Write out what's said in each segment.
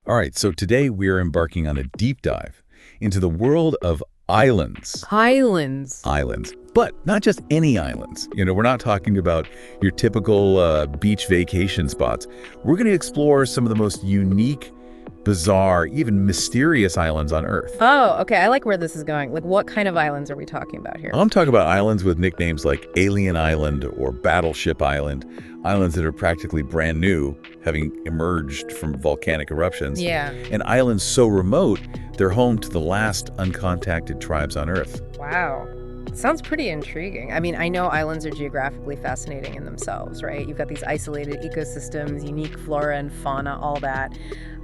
All right, so today we're embarking on a deep dive into the world of islands. Islands. Islands, but not just any islands. We're not talking about your typical beach vacation spots. We're going to explore some of the most unique, bizarre, even mysterious islands on Earth. Oh, okay. I like where this is going. Like, what kind of islands are we talking about here? I'm talking about islands with nicknames like Alien Island or Battleship Island, islands that are practically brand new, having emerged from volcanic eruptions. Yeah. And islands so remote, they're home to the last uncontacted tribes on Earth. Wow. Sounds pretty intriguing. I mean, I know islands are geographically fascinating in themselves, right? You've got these isolated ecosystems, unique flora and fauna, all that.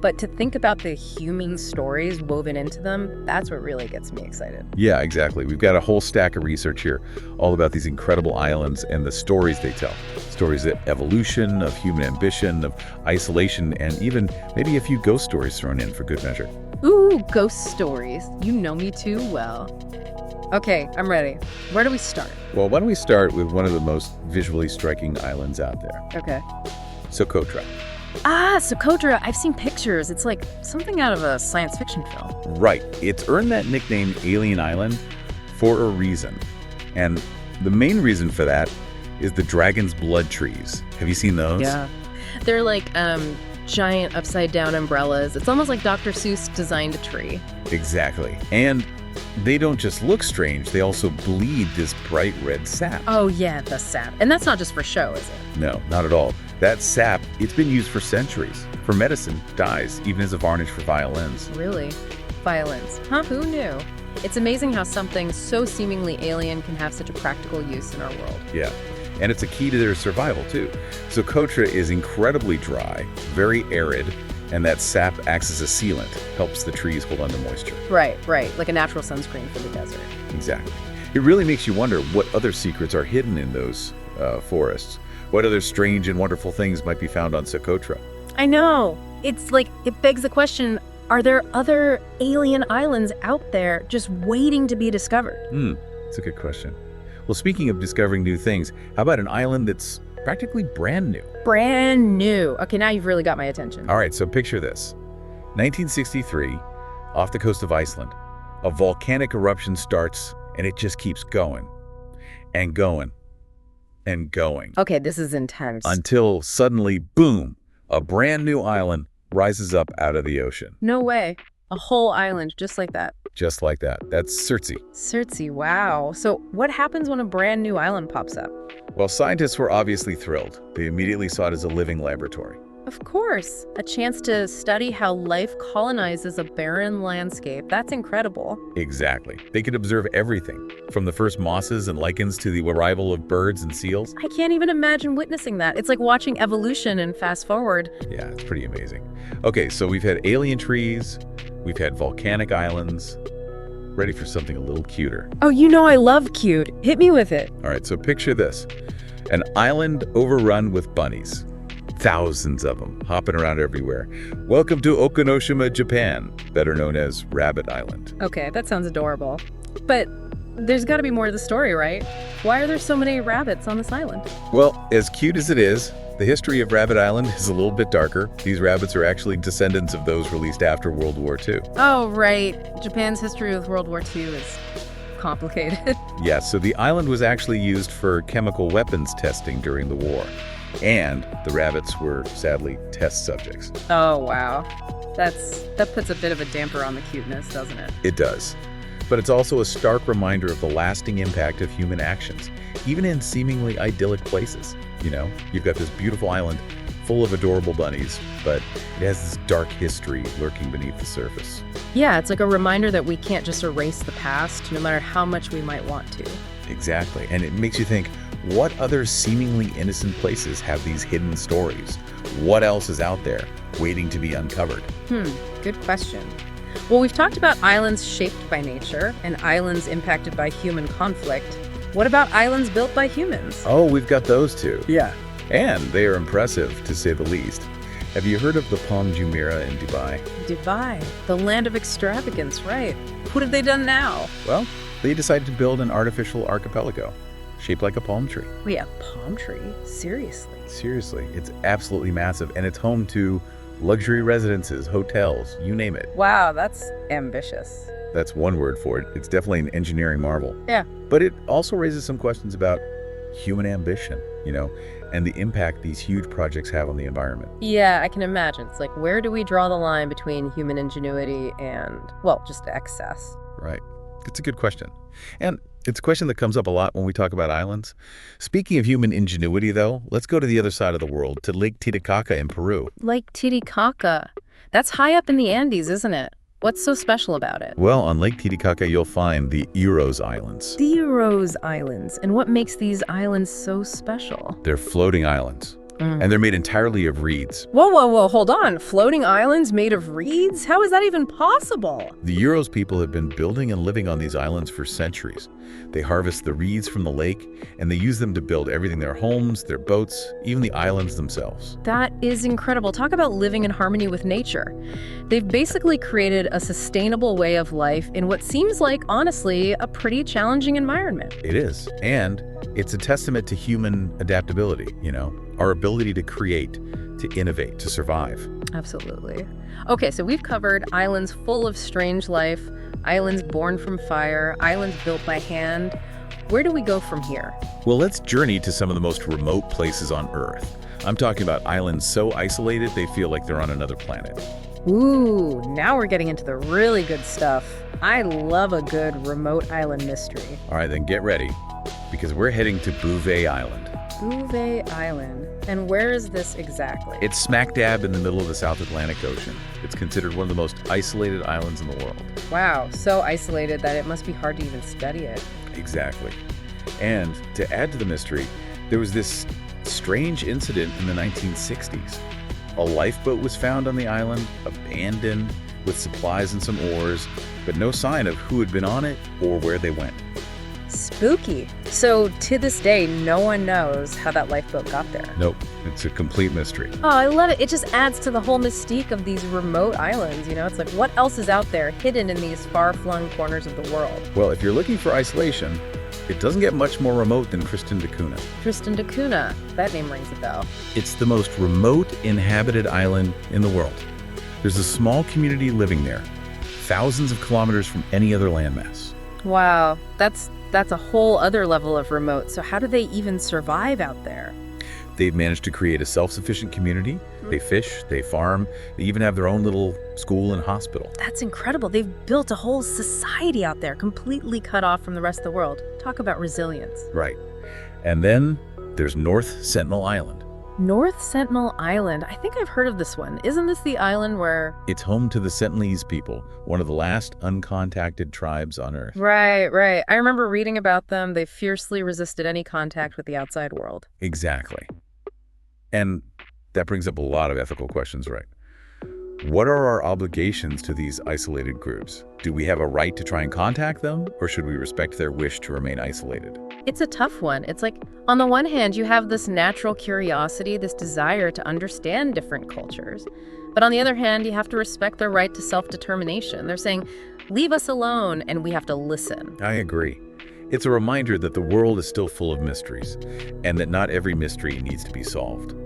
But to think about the human stories woven into them, that's what really gets me excited. Yeah, exactly. We've got a whole stack of research here all about these incredible islands and the stories they tell. Stories of evolution, of human ambition, of isolation, and even maybe a few ghost stories thrown in for good measure. Ooh, ghost stories. You know me too well. Okay, I'm ready. Where do we start? Well, why don't we start with one of the most visually striking islands out there, Okay. Socotra. Ah, Socotra. I've seen pictures. It's like something out of a science fiction film. Right. It's earned that nickname Alien Island for a reason. And the main reason for that is the dragon's blood trees. Have you seen those? Yeah. They're like giant upside down umbrellas. It's almost like Dr. Seuss designed a tree. Exactly. And they don't just look strange, they also bleed this bright red sap. Oh yeah, the sap. And that's not just for show, is it? No, not at all. That sap, it's been used for centuries. For medicine, dyes, even as a varnish for violins. Really? Violins. Huh? Who knew? It's amazing how something so seemingly alien can have such a practical use in our world. Yeah. And it's a key to their survival, too. Socotra is incredibly dry, very arid, and that sap acts as a sealant, helps the trees hold on to moisture. Right. Like a natural sunscreen for the desert. Exactly. It really makes you wonder what other secrets are hidden in those forests. What other strange and wonderful things might be found on Socotra? I know. It's like, it begs the question, are there other alien islands out there just waiting to be discovered? That's a good question. Well, speaking of discovering new things, how about an island that's practically brand new? Brand new. Okay, now you've really got my attention. All right, so picture this. 1963, off the coast of Iceland, a volcanic eruption starts and it just keeps going and going and going. Okay, this is intense. Until suddenly, boom, a brand new island rises up out of the ocean. No way. A whole island just like that. Just like that. That's Surtsey. Surtsey, wow. So what happens when a brand new island pops up? Well, scientists were obviously thrilled. They immediately saw it as a living laboratory. Of course. A chance to study how life colonizes a barren landscape. That's incredible. Exactly. They could observe everything, from the first mosses and lichens to the arrival of birds and seals. I can't even imagine witnessing that. It's like watching evolution and fast forward. Yeah, it's pretty amazing. Okay, so we've had alien trees, we've had volcanic islands. Ready for something a little cuter. Oh, you know I love cute. Hit me with it. All right, so picture this. An island overrun with bunnies. Thousands of them, hopping around everywhere. Welcome to Okinoshima, Japan, better known as Rabbit Island. Okay, that sounds adorable. But there's got to be more to the story, right? Why are there so many rabbits on this island? Well, as cute as it is, the history of Rabbit Island is a little bit darker. These rabbits are actually descendants of those released after World War II. Oh, right. Japan's history with World War II is complicated. Yeah, so the island was actually used for chemical weapons testing during the war. And the rabbits were, sadly, test subjects. Oh, wow. That puts a bit of a damper on the cuteness, doesn't it? It does. But it's also a stark reminder of the lasting impact of human actions, even in seemingly idyllic places. You've got this beautiful island full of adorable bunnies, but it has this dark history lurking beneath the surface. Yeah, it's like a reminder that we can't just erase the past, no matter how much we might want to. Exactly. And it makes you think, what other seemingly innocent places have these hidden stories? What else is out there waiting to be uncovered? Good question. Well, we've talked about islands shaped by nature and islands impacted by human conflict. What about islands built by humans? Oh, we've got those too. Yeah. And they are impressive, to say the least. Have you heard of the Palm Jumeirah in Dubai? Dubai, the land of extravagance, right? What have they done now? Well, they decided to build an artificial archipelago, shaped like a palm tree. Wait, a palm tree? Seriously? Seriously, it's absolutely massive, and it's home to Luxury residences, hotels, you name it. Wow, that's ambitious. That's one word for it. It's definitely an engineering marvel. Yeah. But it also raises some questions about human ambition, and the impact these huge projects have on the environment. Yeah, I can imagine. It's like, where do we draw the line between human ingenuity and, well, just excess? Right. It's a good question. And it's a question that comes up a lot when we talk about islands. Speaking of human ingenuity, though, let's go to the other side of the world, to Lake Titicaca in Peru. Lake Titicaca. That's high up in the Andes, isn't it? What's so special about it? Well, on Lake Titicaca, you'll find the Eros Islands. The Eros Islands. And what makes these islands so special? They're floating islands, and they're made entirely of reeds. Whoa, whoa, whoa, hold on. Floating islands made of reeds? How is that even possible? The Eros people have been building and living on these islands for centuries. They harvest the reeds from the lake, and they use them to build everything: their homes, their boats, even the islands themselves. That is incredible. Talk about living in harmony with nature. They've basically created a sustainable way of life in what seems like, honestly, a pretty challenging environment. It is, and it's a testament to human adaptability, our ability to create, to innovate, to survive. Absolutely. Okay, so we've covered islands full of strange life, islands born from fire, islands built by hand. Where do we go from here? Well, let's journey to some of the most remote places on Earth. I'm talking about islands so isolated they feel like they're on another planet. Ooh, now we're getting into the really good stuff. I love a good remote island mystery. All right, then get ready, because we're heading to Bouvet Island. Bouvet Island. And where is this exactly? It's smack dab in the middle of the South Atlantic Ocean. It's considered one of the most isolated islands in the world. Wow, so isolated that it must be hard to even study it. Exactly. And to add to the mystery, there was this strange incident in the 1960s. A lifeboat was found on the island, abandoned, with supplies and some oars, but no sign of who had been on it or where they went. Spooky. So to this day, no one knows how that lifeboat got there. Nope, it's a complete mystery. Oh, I love it. It just adds to the whole mystique of these remote islands. It's like, what else is out there hidden in these far-flung corners of the world? Well, if you're looking for isolation, it doesn't get much more remote than Tristan da Cunha. Tristan da Cunha. That name rings a bell. It's the most remote inhabited island in the world. There's a small community living there, thousands of kilometers from any other landmass. Wow, that's a whole other level of remote. So how do they even survive out there? They've managed to create a self-sufficient community. They fish, they farm, they even have their own little school and hospital. That's incredible. They've built a whole society out there, completely cut off from the rest of the world. Talk about resilience. Right. And then there's North Sentinel Island. North Sentinel Island. I think I've heard of this one. Isn't this the island where... It's home to the Sentinelese people, one of the last uncontacted tribes on Earth. Right. I remember reading about them. They fiercely resisted any contact with the outside world. Exactly. And that brings up a lot of ethical questions, right? What are our obligations to these isolated groups? Do we have a right to try and contact them, or should we respect their wish to remain isolated? It's a tough one. It's like, on the one hand, you have this natural curiosity, this desire to understand different cultures. But on the other hand, you have to respect their right to self-determination. They're saying, leave us alone, and we have to listen. I agree. It's a reminder that the world is still full of mysteries, and that not every mystery needs to be solved.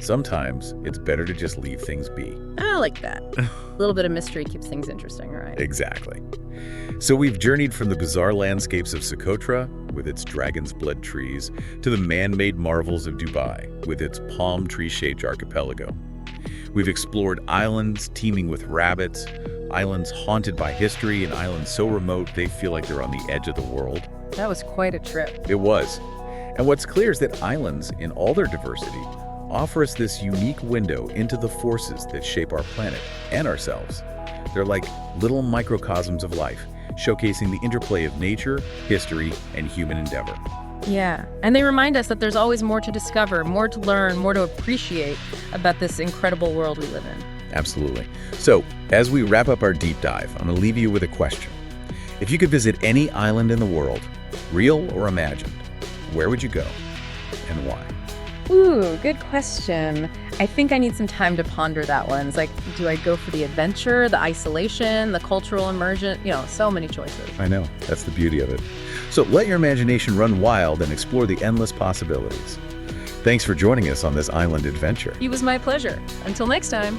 Sometimes it's better to just leave things be. I like that. A little bit of mystery keeps things interesting, right? Exactly. So we've journeyed from the bizarre landscapes of Socotra, with its dragon's blood trees, to the man-made marvels of Dubai, with its palm tree-shaped archipelago. We've explored islands teeming with rabbits, islands haunted by history, and islands so remote they feel like they're on the edge of the world. That was quite a trip. It was. And what's clear is that islands, in all their diversity, offer us this unique window into the forces that shape our planet and ourselves. They're like little microcosms of life, showcasing the interplay of nature, history, and human endeavor. Yeah, and they remind us that there's always more to discover, more to learn, more to appreciate about this incredible world we live in. Absolutely. So, as we wrap up our deep dive, I'm going to leave you with a question. If you could visit any island in the world, real or imagined, where would you go and why? Ooh, good question. I think I need some time to ponder that one. It's like, do I go for the adventure, the isolation, the cultural immersion? So many choices. I know. That's the beauty of it. So let your imagination run wild and explore the endless possibilities. Thanks for joining us on this island adventure. It was my pleasure. Until next time.